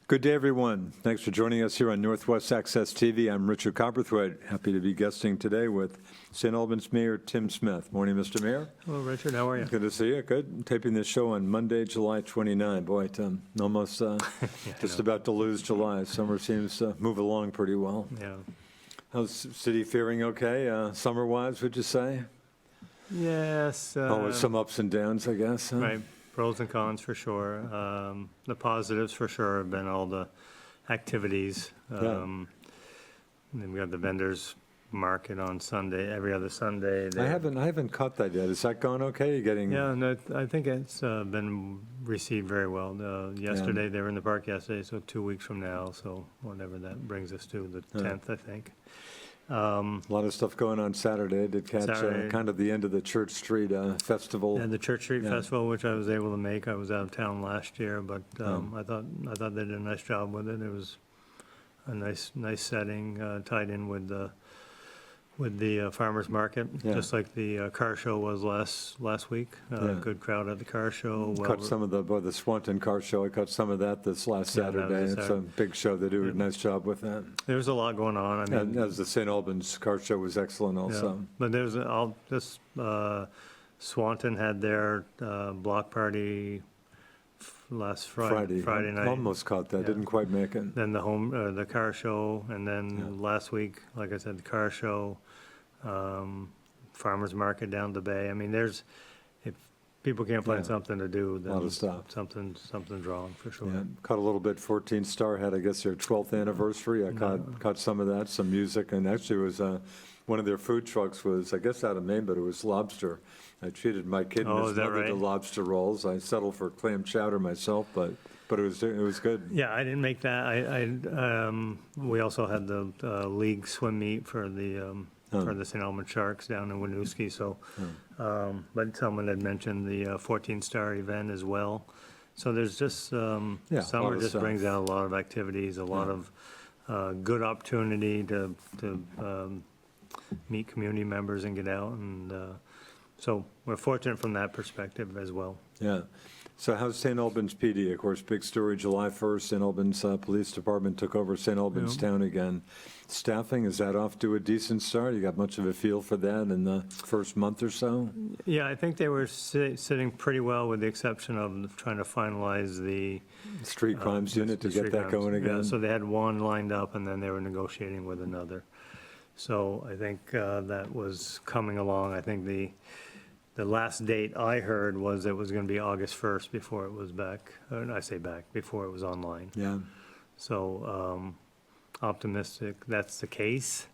Good day, everyone. Thanks for joining us here on Northwest Access TV. I'm Richard Copperthwaite, happy to be guesting today with St. Albans Mayor Tim Smith. Morning, Mr. Mayor. Hello, Richard. How are you? Good to see you. Good. I'm taping this show on Monday, July 29. Boy, Tim, almost just about to lose July. Summer seems to move along pretty well. Yeah. How's the city faring okay, summer-wise, would you say? Yes. Always some ups and downs, I guess. Huh? Right. Pros and cons for sure. The positives for sure have been all the activities. And then we got the vendors market on Sunday, every other Sunday. I haven't caught that yet. Is that going okay? You getting? Yeah, no, I think it's been received very well. Yesterday, they were in the park yesterday, so 2 weeks from now, so whatever that brings us to, the 10th, I think. A lot of stuff going on Saturday. Did catch Saturday. Kind of the end of the Church Street Festival. And the Church Street Festival, which I was able to make. I was out of town last year, but I thought they did a nice job with it. It was a nice setting, tied in with the farmers market, just like the car show was last week. Good crowd at the car show. Caught some of the Swanton car show. I caught some of that this last Saturday. It's a big show. They do a nice job with that. There's a lot going on. I mean, and as the St. Albans car show was excellent also. But there's Swanton had their block party last Friday night. Almost caught that. Didn't quite make it. Then the car show, and then last week, like I said, the car show, farmers market down the bay. I mean, if people can't find something to do, then a lot of stuff. Something's wrong for sure. Yeah, caught a little bit. 14 Star had, I guess, their 12th anniversary. I caught some of that, some music, and actually it was one of their food trucks was, I guess, out of Maine, but it was lobster. I treated my kid and his mother to lobster rolls. I settled for clam chowder myself, but it was good. Yeah, I didn't make that. We also had the league swim meet for the St. Albans Sharks down in Winooski. So, but someone had mentioned the 14 Star event as well. So there's just summer just brings out a lot of activities, a lot of good opportunity to meet community members and get out, and so we're fortunate from that perspective as well. Yeah. So how's St. Albans PD? Of course, big story, July 1st, St. Albans Police Department took over St. Albans town again. Staffing, is that off to a decent start? You got much of a feel for that in the first month or so? Yeah, I think they were sitting pretty well, with the exception of trying to finalize the street crimes unit to get that going again. Yeah, so they had one lined up, and then they were negotiating with another. So I think that was coming along. I think the last date I heard was it was going to be August 1st before it was back. I say back, before it was online. Yeah. So optimistic that's the case.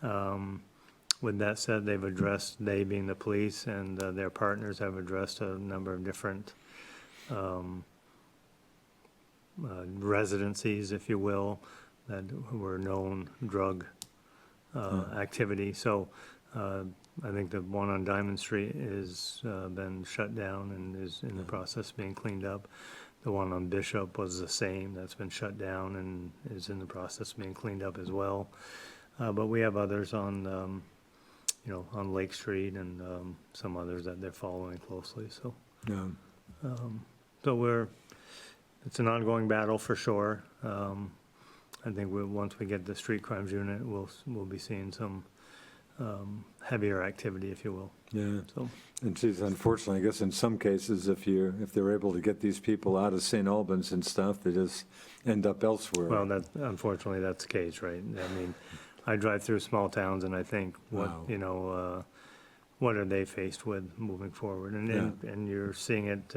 With that said, they being the police and their partners have addressed a number of different residencies, if you will, that were known drug activity. So I think the one on Diamond Street has been shut down and is in the process of being cleaned up. The one on Bishop was the same. That's been shut down and is in the process of being cleaned up as well. But we have others on, on Lake Street and some others that they're following closely. So, it's an ongoing battle for sure. I think once we get the street crimes unit, we'll be seeing some heavier activity, if you will. Yeah. So, and geez, unfortunately, I guess in some cases, if they're able to get these people out of St. Albans and stuff, they just end up elsewhere. Well, unfortunately, that's the case, right? I mean, I drive through small towns, and I think what are they faced with moving forward? And you're seeing it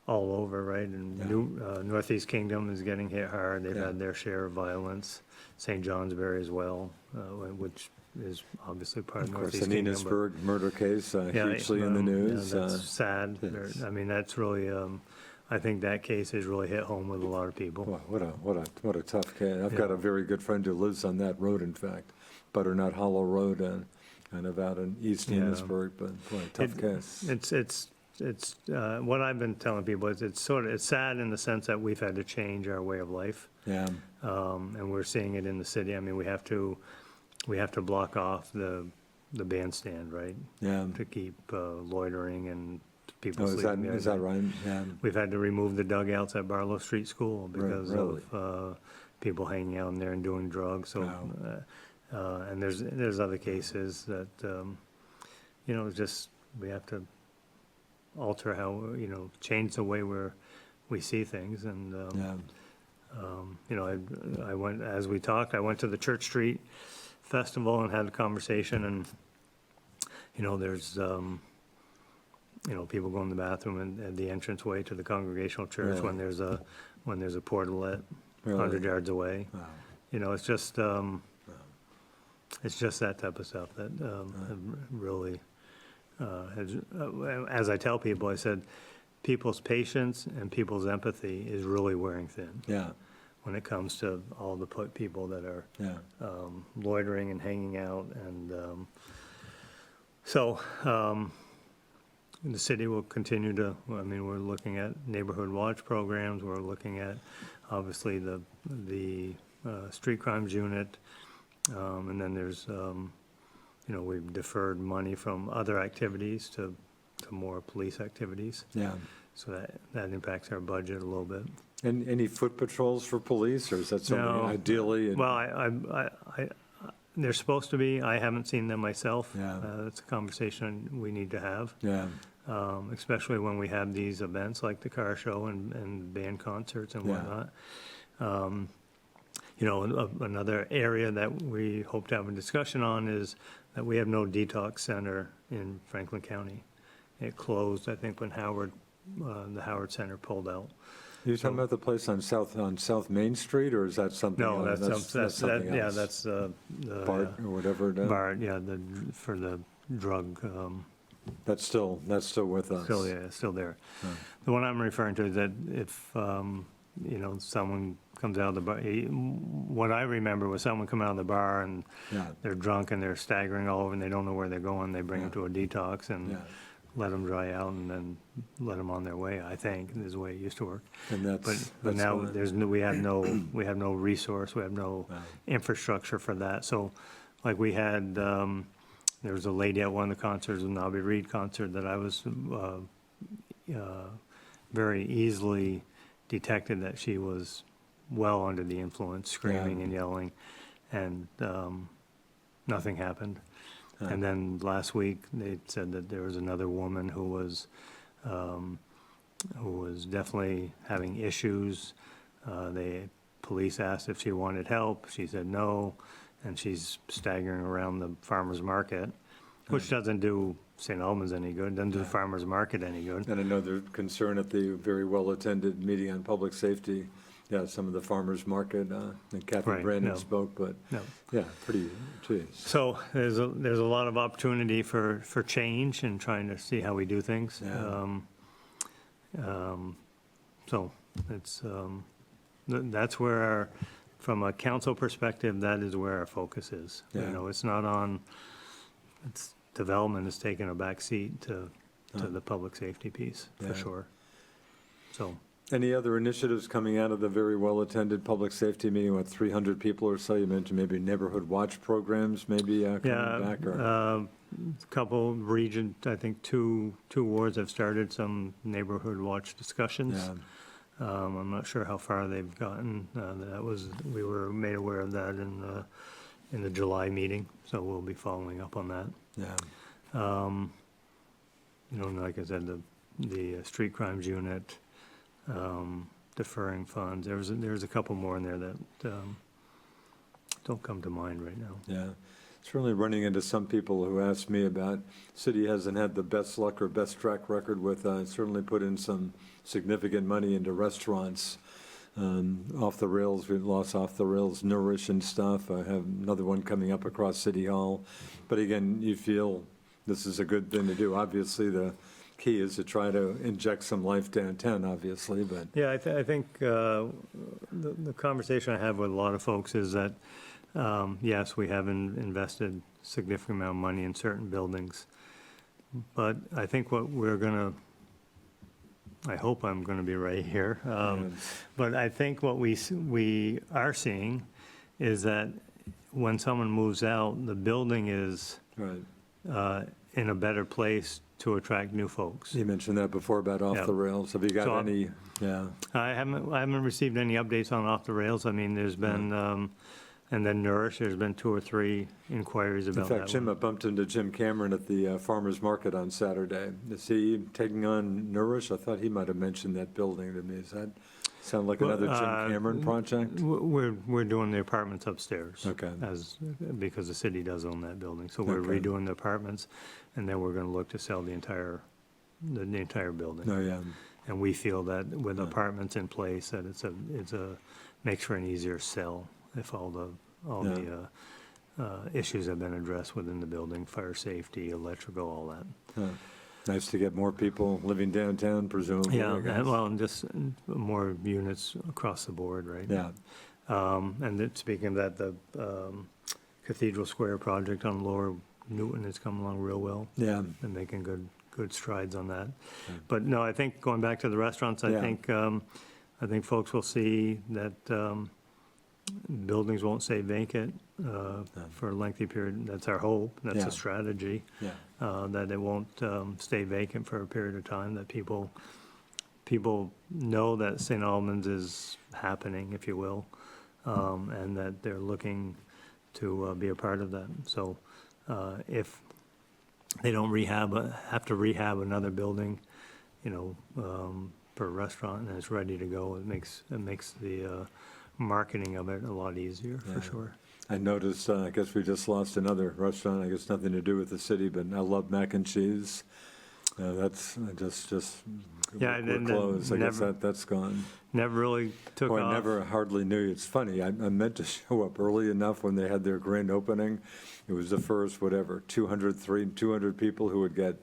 all over, right? And Northeast Kingdom is getting hit hard. They've had their share of violence. St. Johnsbury as well, which is obviously part of Northeast Kingdom. Of course, the Enosburg murder case, hugely in the news. That's sad. Yes. I mean, that's really, I think that case has really hit home with a lot of people. Well, what a tough case. I've got a very good friend who lives on that road, in fact, Butternut Hollow Road, kind of out in East Enosburg, but what a tough case. It's what I've been telling people is it's sad in the sense that we've had to change our way of life. Yeah. And we're seeing it in the city. I mean, we have to block off the bandstand, right? Yeah. To keep loitering and people Oh, sleeping there. is that right? Yeah. We've had to remove the dugouts at Barlow Street School because really? of people hanging out in there and doing drugs. So, Wow. and there's other cases that, just, we have to alter how, change the way we see things. And, I went, as we talked, I went to the Church Street Festival and had a conversation, and, there's, people go in the bathroom and at the entranceway to the Congregational Church Really? when there's a portalet 100 yards away. Wow. It's just that type of stuff that really has, as I tell people, I said, people's patience and people's empathy is really wearing thin. Yeah. When it comes to all the people that are Yeah. loitering and hanging out. And the city will continue to, we're looking at neighborhood watch programs. We're looking at, obviously, the street crimes unit. And then there's, we've deferred money from other activities to more police activities. Yeah. So that impacts our budget a little bit. And any foot patrols for police, or is that something No. ideally? Well, they're supposed to be. I haven't seen them myself. Yeah. It's a conversation we need to have, Yeah. especially when we have these events like the car show and band concerts and Yeah. whatnot. Another area that we hope to have a discussion on is that we have no detox center in Franklin County. It closed, I think, when the Howard Center pulled out. Are you talking about the place on South Main Street, or is that something No, else? that's something yeah, else? that's the BART or whatever it is? BART, yeah, for the drug. That's still with us. Still there. Oh. The one I'm referring to is that if someone comes out of the bar, what I remember was someone come out of the bar and Yeah. they're drunk and they're staggering all over and they don't know where they're going. They bring them to a detox and Yeah. let them dry out and then let them on their way. I think is the way it used to work. And that's But now what- we have no resource, we have no Wow. infrastructure for that. So, like we had, there was a lady at one of the concerts, an Nobby Reed concert, that I was very easily detected that she was well under the influence, screaming Yeah. and yelling, and nothing happened. Huh. And then last week, they said that there was another woman who was definitely having issues. Police asked if she wanted help. She said no, and she's staggering around the farmer's market, which doesn't do St. Albans any good, doesn't do the farmer's market any good. And I know there's concern at the very well-attended meeting on public safety. Yeah, some of the farmers market, and Kathy Right, Brandon no. spoke, but No. yeah, geez. So there's a lot of opportunity for change and trying to see how we do things. Yeah. So it's, that's where from a council perspective, that is where our focus is. Yeah. It's not on, development has taken a back seat to the public safety piece, for Yeah. sure. So, Any other initiatives coming out of the very well-attended public safety meeting with 300 people or so? You mentioned maybe neighborhood watch programs, maybe coming back, or? a couple region, I think two wards have started some neighborhood watch discussions. Yeah. I'm not sure how far they've gotten. We were made aware of that in the July meeting, so we'll be following up on that. Yeah. Like I said, the street crimes unit, deferring funds. There's a couple more in there that don't come to mind right now. Yeah, certainly running into some people who ask me about, city hasn't had the best luck or best track record with, certainly put in some significant money into restaurants. Off the rails, we've lost off the rails, Nourish and stuff. I have another one coming up across City Hall. But again, you feel this is a good thing to do. Obviously, the key is to try to inject some life downtown, obviously, but. Yeah, I think the conversation I have with a lot of folks is that, yes, we have invested significant amount of money in certain buildings, but I think what I hope I'm going to be right here, but I think what we are seeing is that when someone moves out, the building is Right. in a better place to attract new folks. You mentioned that before about off Yeah. the rails. Have you got So any? Yeah. I haven't received any updates on off the rails. I mean, there's been, and then Nourish, there's been 2 or 3 inquiries In about fact, that Jim, I one. bumped into Jim Cameron at the farmer's market on Saturday. Is he taking on Nourish? I thought he might have mentioned that building to me. Does that sound like Well, another Jim Cameron project? We're doing the apartments upstairs. Okay. Because the city does own that building. So we're Okay. redoing the apartments, and then we're gonna look to sell the entire building. Oh, yeah. And we feel that with apartments in place, that makes for an easier sell if all the issues have been addressed within the building, fire safety, electrical, all that. Huh. Nice to get more people living downtown, presumably. Yeah, I guess. and just more units across the board, right? Yeah. And speaking of that, the Cathedral Square project on Lower Newton is coming along real well. Yeah. And making good strides on that. But no, I think going back to the restaurants, I Yeah. think folks will see that buildings won't stay vacant for a lengthy period. That's our hope. That's Yeah. a strategy. Yeah. That it won't stay vacant for a period of time, that people know that St. Albans is happening, if you will, and that they're looking to be a part of that. So if they don't have to rehab another building, for a restaurant, and it's ready to go, it makes the marketing of it a lot easier, Yeah. for sure. I noticed, I guess we just lost another restaurant, I guess nothing to do with the city, but I love mac and cheese. That's just, Yeah, we're and closed. I guess never- that's gone. Never really took Boy, off. I never hardly knew. It's funny, I meant to show up early enough when they had their grand opening. It was the first, 200 people who would get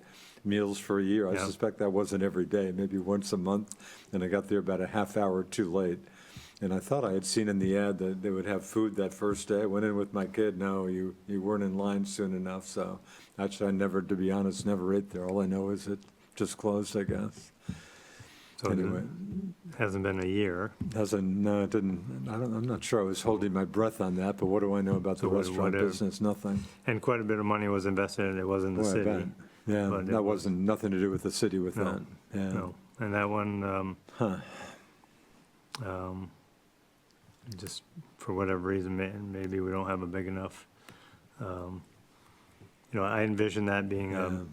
meals for a year. I Yeah. suspect that wasn't every day, maybe once a month, and I got there about a half hour too late. And I thought I had seen in the ad that they would have food that first day. I went in with my kid. No, you weren't in line soon enough. So actually, to be honest, never ate there. All I know is it just closed, I guess. So Anyway, it hasn't been a year. no, it didn't. I'm not sure. I was holding my breath on that. But what do I know about So the what- restaurant what is- business? Nothing. And quite a bit of money was invested in it. It was in the Boy, I city. bet. Yeah, but it that was- wasn't nothing to do with the city with No, that. Yeah. No, and that one, Huh. just for whatever reason, maybe we don't have a big enough, I envision that being Yeah. a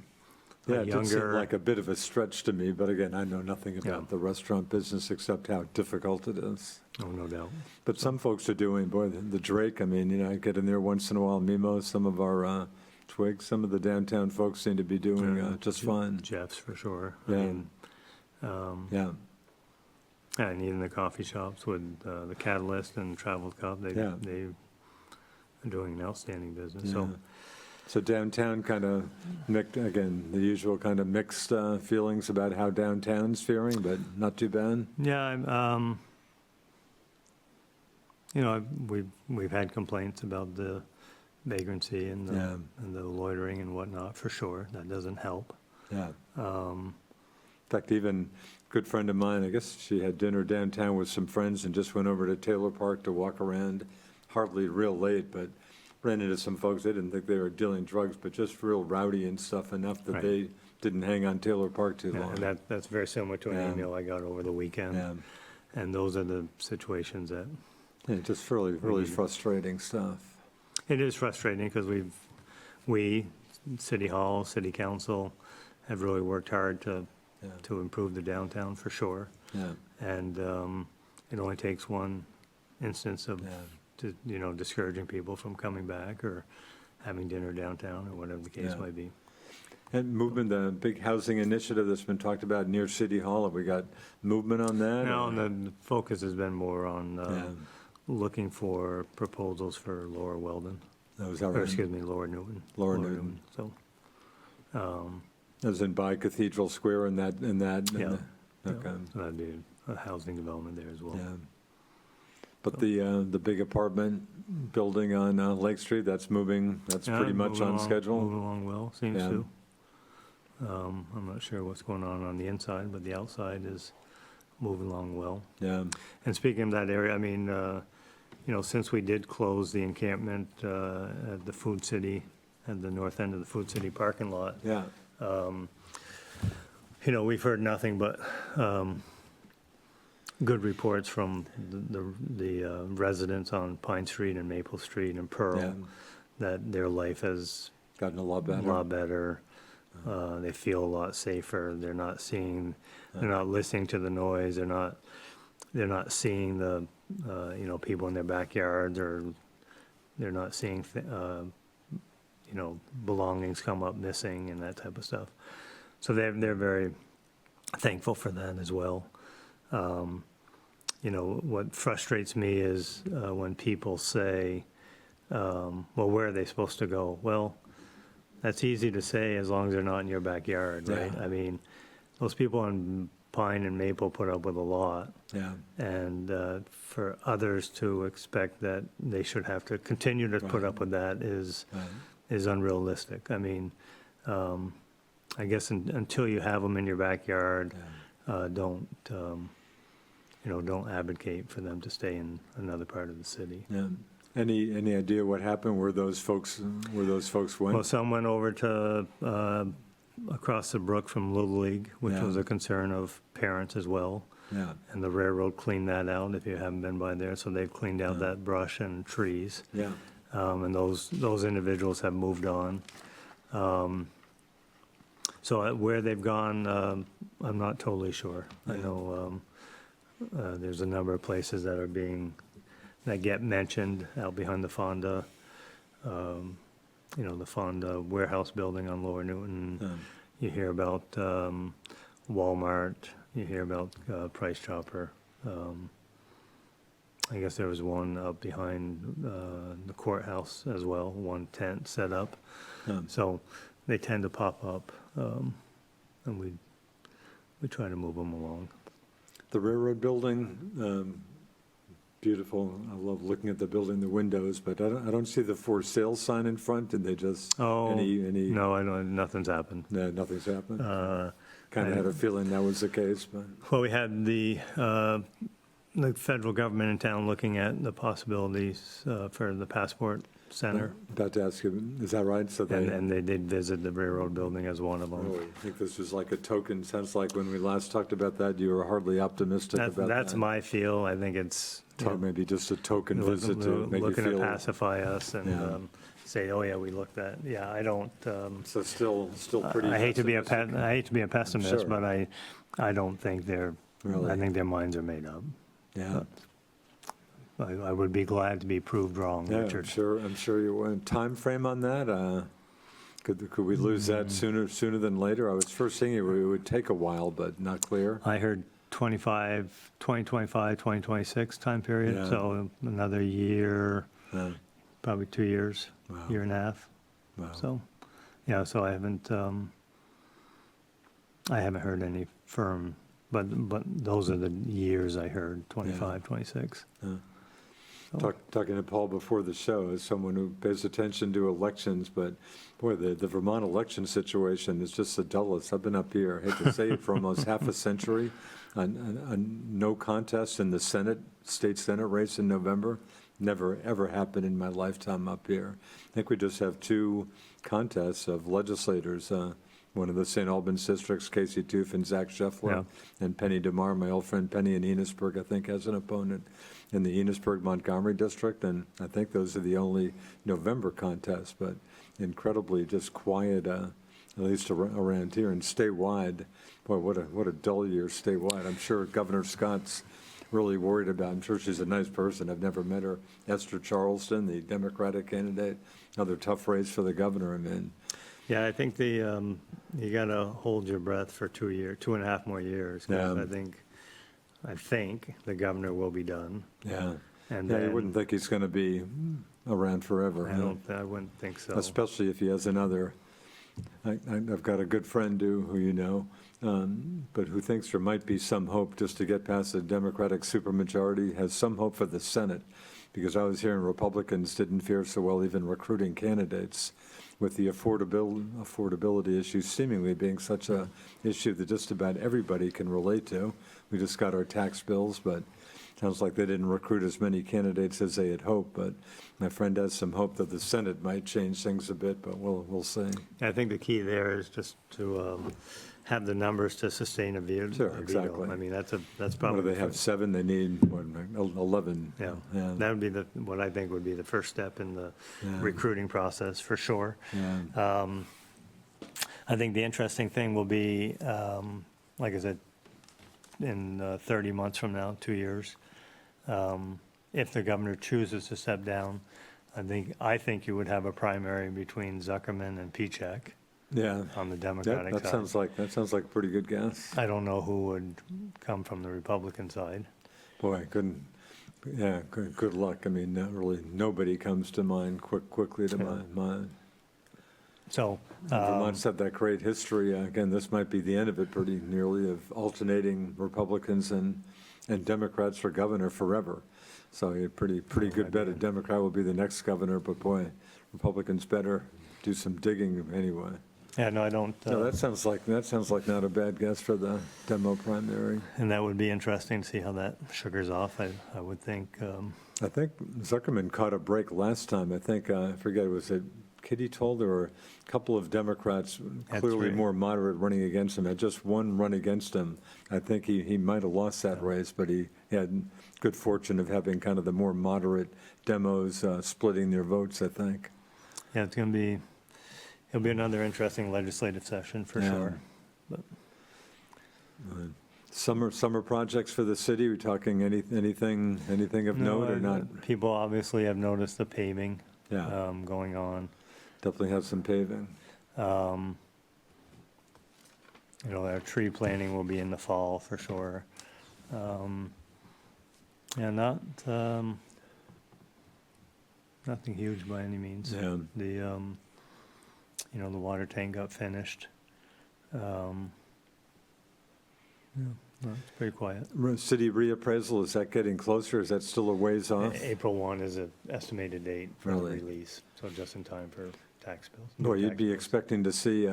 Yeah, it did seem younger, like a bit of a stretch to me, but again, I know nothing about Yeah. the restaurant business except how difficult it is. oh, no doubt. But some folks are doing, boy, the Drake, I mean, I get in there once in a while, Mimo, some of our Twigs, some of the downtown folks seem to be doing just fine. Jeff's for sure. Yeah. I mean, Yeah, and even the coffee shops with the Catalyst and Travel Cup, they Yeah. are doing an outstanding business. yeah. So So downtown kind of, again, the usual kind of mixed feelings about how downtown's faring, but not too bad. yeah, we've had complaints about the vagrancy and Yeah. the loitering and whatnot, for sure. That doesn't help. Yeah. In fact, even a good friend of mine, I guess she had dinner downtown with some friends and just went over to Taylor Park to walk around, hardly real late, but ran into some folks. They didn't think they were dealing drugs, but just real rowdy and stuff, enough that Right. they didn't hang on Taylor Park too Yeah, long. and that's very similar to an Yeah. email I got over the weekend. Yeah, And those are the situations that, yeah, just really need- frustrating stuff. it is frustrating because we, City Hall, City Council, have really worked hard to Yeah, improve the downtown, for sure. yeah, And it only takes one instance of, yeah. discouraging people from coming back or having dinner downtown or whatever the case Yeah. might be. And movement, the big housing initiative that's been talked about near City Hall, have we got movement on that? No, or- and the focus has been more on Yeah, looking for proposals for Lower Weldon, that was our, or excuse me, Lower Newton. Lower Newton. So, as in by Cathedral Square and that, Yeah. Okay, so that'd be a housing development there as well. yeah. But the big apartment building on Lake Street, that's moving, that's Yeah, pretty much moving on along- schedule? Moving along well, seems Yeah. to. I'm not sure what's going on the inside, but the outside is moving along well. Yeah, And speaking of that area, I mean, since we did close the encampment at the Food City, at the north end of the Food City parking lot, yeah, We've heard nothing but good reports from the residents on Pine Street and Maple Street and Pearl, Yeah. that their life has Gotten a lot a better. lot better. They feel a lot safer. They're not listening to the noise. They're not seeing the, people in their backyards, or they're not seeing, belongings come up missing and that type of stuff. So they're very thankful for that as well. What frustrates me is when people say, well, where are they supposed to go? Well, that's easy to say as long as they're not in your backyard, right? Yeah. I mean, those people on Pine and Maple put up with a lot. Yeah. And for others to expect that they should have to continue to put Right. up with that is Right. unrealistic. I mean, I guess until you have them in your backyard, don't advocate for them to stay in another part of the city. Yeah. Any idea what happened? Where those folks went? Well, some went over to across the brook from Little League, which Yeah. was a concern of parents as well. Yeah. And the railroad cleaned that out, if you haven't been by there. So they've cleaned out Yeah. that brush and trees. Yeah. And those individuals have moved on. So where they've gone, I'm not totally sure. I Yeah. know there's a number of places that get mentioned out behind the Fonda, the Fonda warehouse building on Lower Newton. Yeah. You hear about Walmart, you hear about Price Chopper. I guess there was one up behind the courthouse as well, one tent set up. So they tend to pop up, and we try to move them along. The railroad building, beautiful. I love looking at the building, the windows, but I don't see the for sale sign in front. Did they just, any? No, I don't, nothing's happened. No, nothing's happened. Kind of I- had a feeling that was the case, but Well, we had the federal government in town looking at the possibilities for the passport center, about to ask you, is that right? So they, and they did visit the railroad building as one of them. really, I think this was like a token. Sounds like when we last talked about that, you were hardly optimistic about that. That's my feel. I think it's Maybe just a token visit to make you looking to feel. pacify us and Yeah. say, oh yeah, we looked at. Yeah, I don't. So still pretty. I hate to be a pessimistic. pessimist, Sure. but I don't think they're. Really? I think their minds are made up. Yeah. I would be glad to be proved wrong, Yeah, Richard. I'm sure you would. Time frame on that? Could we lose that sooner than later? I was first thinking it would take a while, but not clear. I heard 2025, 2026 time period, Yeah. so another year, Yeah. probably 2 years, Wow. year and a half. Wow. So, yeah, so I haven't heard any firm, but those are the years I heard, 25, 26. Yeah. So- Talking to Paul before the show, as someone who pays attention to elections, but boy, the Vermont election situation is just the dullest. I've been up here, I hate to say it, for almost half a century, on no contest in the state Senate race in November. Never, ever happened in my lifetime up here. I think we just have two contests of legislators, one of the St. Albans districts, Casey Toof and Zach Scheffler, Yeah. and Penny DeMar, my old friend Penny in Enosburg, I think, has an opponent in the Enosburg-Montgomery district, and I think those are the only November contests, but incredibly just quiet, at least around here, and statewide. Boy, what a dull year statewide. I'm sure Governor Scott's really worried about. I'm sure she's a nice person. I've never met her. Esther Charleston, the Democratic candidate, another tough race for the governor. I mean, Yeah, I think you got to hold your breath for 2.5 more years. 'Cause Yeah. I think the governor will be done. yeah. And Yeah, you then wouldn't think he's going to be around forever. huh? I wouldn't think so. Especially if he has another. I've got a good friend who you know, but who thinks there might be some hope just to get past the Democratic supermajority, has some hope for the Senate, because I was hearing Republicans didn't fare so well even recruiting candidates, with the affordability issue seemingly being such a issue that just about everybody can relate to. We just got our tax bills, but sounds like they didn't recruit as many candidates as they had hoped. But my friend has some hope that the Senate might change things a bit, but we'll see. I think the key there is just to have the numbers to sustain a veto. Sure, exactly. I mean, that's What probably. do they have, 7? They need, what, 11? Yeah, Yeah. that would be what I think would be the first step in the Yeah. recruiting process, for sure. Yeah. I think the interesting thing will be, like I said, in 30 months from now, 2 years, if the governor chooses to step down, I think you would have a primary between Zuckerman and Pich Yeah. on the Democratic That side. sounds like a pretty good guess. I don't know who would come from the Republican side. Boy, good luck. I mean, nobody comes to mind quickly to my mind. So, Vermont's had that great history. Again, this might be the end of it pretty nearly, of alternating Republicans and Democrats for governor forever. So a pretty good bet a Democrat will be the next governor, but boy, Republicans better do some digging anyway. yeah, no, I don't. No, that sounds like not a bad guess for the demo primary. And that would be interesting to see how that sugars off, I would think. I think Zuckerman caught a break last time. I think, I forget, was it Kitty told, there were a couple of Democrats clearly right. more moderate running against him. Had just one run against him. I think he might have lost that race, but he had good fortune of having kind of the more moderate demos splitting their votes, I think. Yeah, it'll be another interesting legislative session, for Yeah. sure. But Summer projects for the city, we're talking anything of note or not? People obviously have noticed the paving Yeah, going on. definitely have some paving. Our tree planting will be in the fall, for sure. Yeah, nothing huge by any means. Yeah. The water tank got finished. It's pretty quiet. City reappraisal, is that getting closer? Is that still a ways off? April 1 is an estimated date for the Really? release, so just in time for tax bills. Boy, you'd tax be bills. expecting to see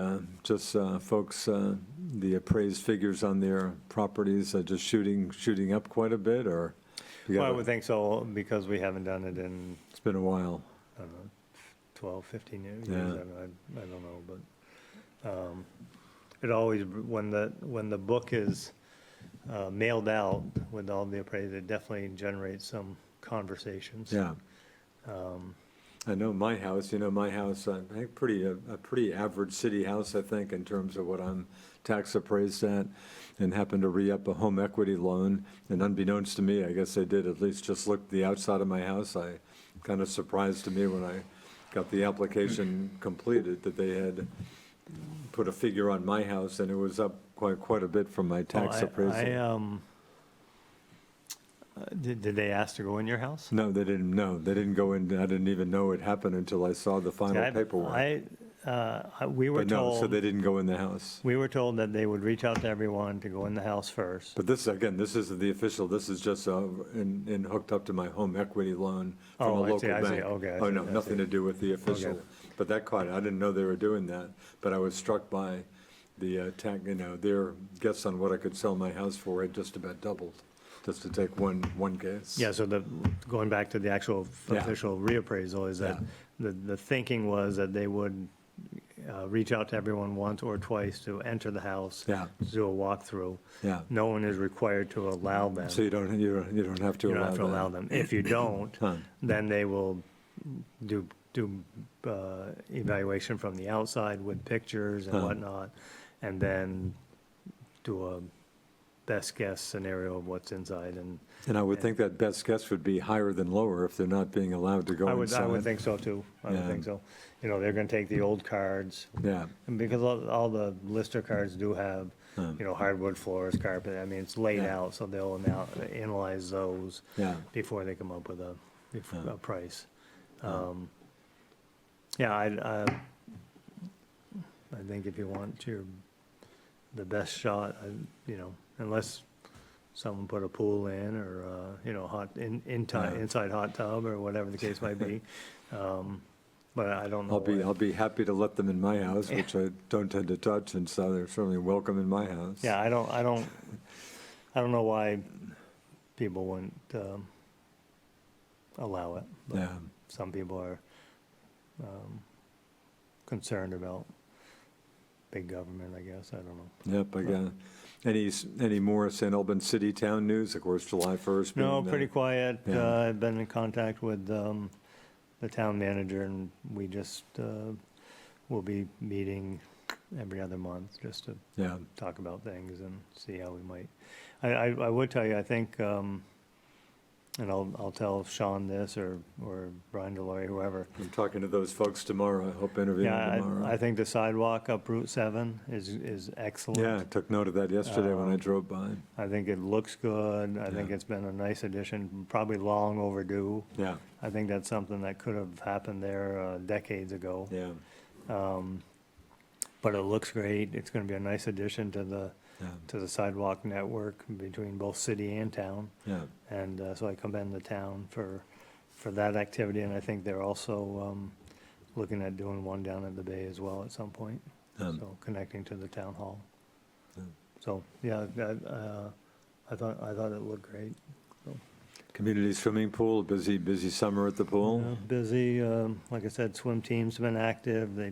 folks, the appraised figures on their properties just shooting up quite a bit, or? Well, I would think so, because we haven't done it in, It's been a while. I don't know, 12, 15 years. Yeah. I don't know, but it always, when the book is mailed out with all the appraisal, it definitely generates some conversations. Yeah. I know my house, I think a pretty average city house, I think, in terms of what I'm tax appraised at, and happened to re-up a home equity loan. And unbeknownst to me, I guess they did at least just look the outside of my house. I kind of surprised to me when I got the application completed that they had put a figure on my house, and it was up quite a bit from my tax appraisal. Did they ask to go in your house? No, they didn't. No, they didn't go in. I didn't even know it happened until I saw the final paperwork. We were But no, so told, they didn't go in the house. we were told that they would reach out to everyone to go in the house first. But this isn't the official. This is just hooked up to my home equity loan from a Oh, I local see, I bank. see. Okay, I Oh, see, no, I nothing see. to do with the official. Okay. But that caught it. I didn't know they were doing that. But I was struck by the their guess on what I could sell my house for had just about doubled, just to take one case. Yeah, so going back to the actual Yeah. official reappraisal, is that the thinking was that they would reach out to everyone once or twice to enter the house, Yeah. do a walkthrough. Yeah. No one is required to allow them. So you don't have to You don't have to allow them. If you don't, Huh. then they will do evaluation from the outside with pictures and Huh. whatnot, and then do a best guess scenario of what's inside. And I would think that best guess would be higher than lower if they're not being allowed to go I inside. would think so too. I would Yeah. think so. They're gonna take the old cards, Yeah. and because all the lister cards do have, Huh. hardwood floors, carpet, I mean, it's laid Yeah. out, so they'll now analyze those Yeah. before they come up with a Huh. price. Huh. Yeah, I think if you want the best shot, unless someone put a pool in, or, inside hot tub, or whatever the case might be. But I don't know. I'll be happy to let them in my house, which I don't tend to touch, and so they're certainly welcome in my house. Yeah, I don't know why people wouldn't allow it. But Yeah. some people are concerned about big government, I guess, I don't know. Yep, I got any more St. Albans City town news? Of course, July 1st. No, being pretty quiet. yeah. I've been in contact with the town manager, and we just will be meeting every other month just to Yeah, talk about things and see how we might. I would tell you, I think, and I'll tell Sean this or Brian Delory, whoever. I'm talking to those folks tomorrow. I hope interviewing Yeah, tomorrow. I think the sidewalk up Route 7 is excellent. Yeah, I took note of that yesterday when I drove by. I think it looks good. I think Yeah. it's been a nice addition, probably long overdue. Yeah, I think that's something that could have happened there decades ago. yeah, But it looks great. It's going to be a nice addition to yeah, the sidewalk network between both city and town. yeah. And so I commend the town for that activity, and I think they're also looking at doing one down at the bay as well at some point, so connecting to the town hall. Yeah. So, yeah, I thought it looked great. Community swimming pool, busy summer at the pool. Yeah, busy, like I said, swim team's been active. They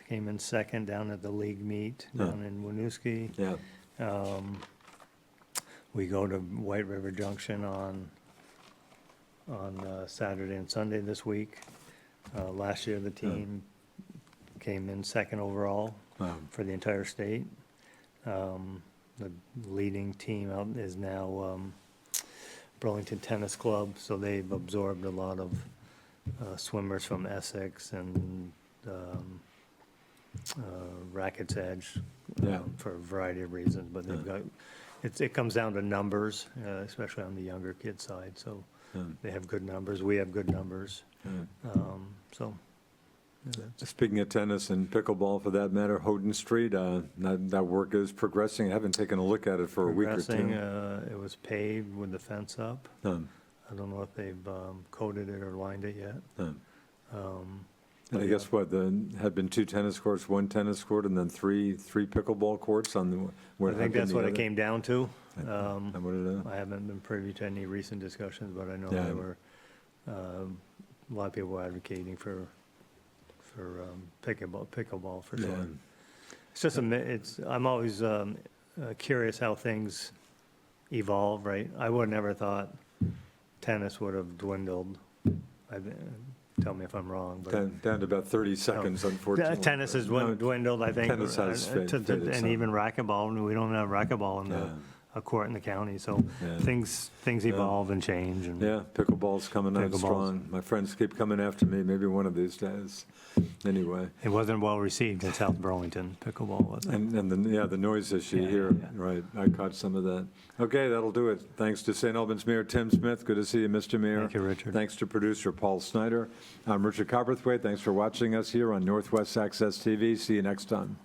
came in second down at the league meet down in Winooski. Yeah, We go to White River Junction on Saturday and Sunday this week. Last year, the team came in second overall for the entire state. The leading team out is now Burlington Tennis Club, so they've absorbed a lot of swimmers from Essex and Rackets Edge Yeah. for a variety of reasons, but they've got, it comes down to numbers, especially on the younger kid side, so they have good numbers, we have good numbers, so. Speaking of tennis and pickleball, for that matter, Houghton Street, that work is progressing. I haven't taken a look at it for a week or Progressing, two. it was paved with the fence up. I don't know if they've coated it or lined it yet. And I guess what, had been 2 tennis courts, 1 tennis court, and then three pickleball courts on the. where I it think had been that's the what it other? came down to. I would've, I haven't been privy to any recent discussions, but I know Yeah. there were, a lot of people were advocating for pickleball for sure. Yeah. It's just I'm always curious how things evolve, right? I would never thought tennis would have dwindled. Tell me if I'm wrong, but. down to about 30 seconds, unfortunately. Tennis has No, dwindled, I think. tennis has faded And some. even racquetball, we don't have racquetball in Yeah. a court in the county, so Yeah. things evolve and change. And Yeah, pickleball's coming on Pickleball's- strong. My friends keep coming after me, maybe one of these days. Anyway, It wasn't well received in South Burlington, pickleball wasn't. and the noise issue Yeah, here, yeah. right, I caught some of that. Okay, that'll do it. Thanks to St. Albans Mayor Tim Smith, good to see you, Mr. Mayor. Thank you, Richard. Thanks to producer Paul Snyder. I'm Richard Copperthwaite, thanks for watching us here on Northwest Access TV. See you next time.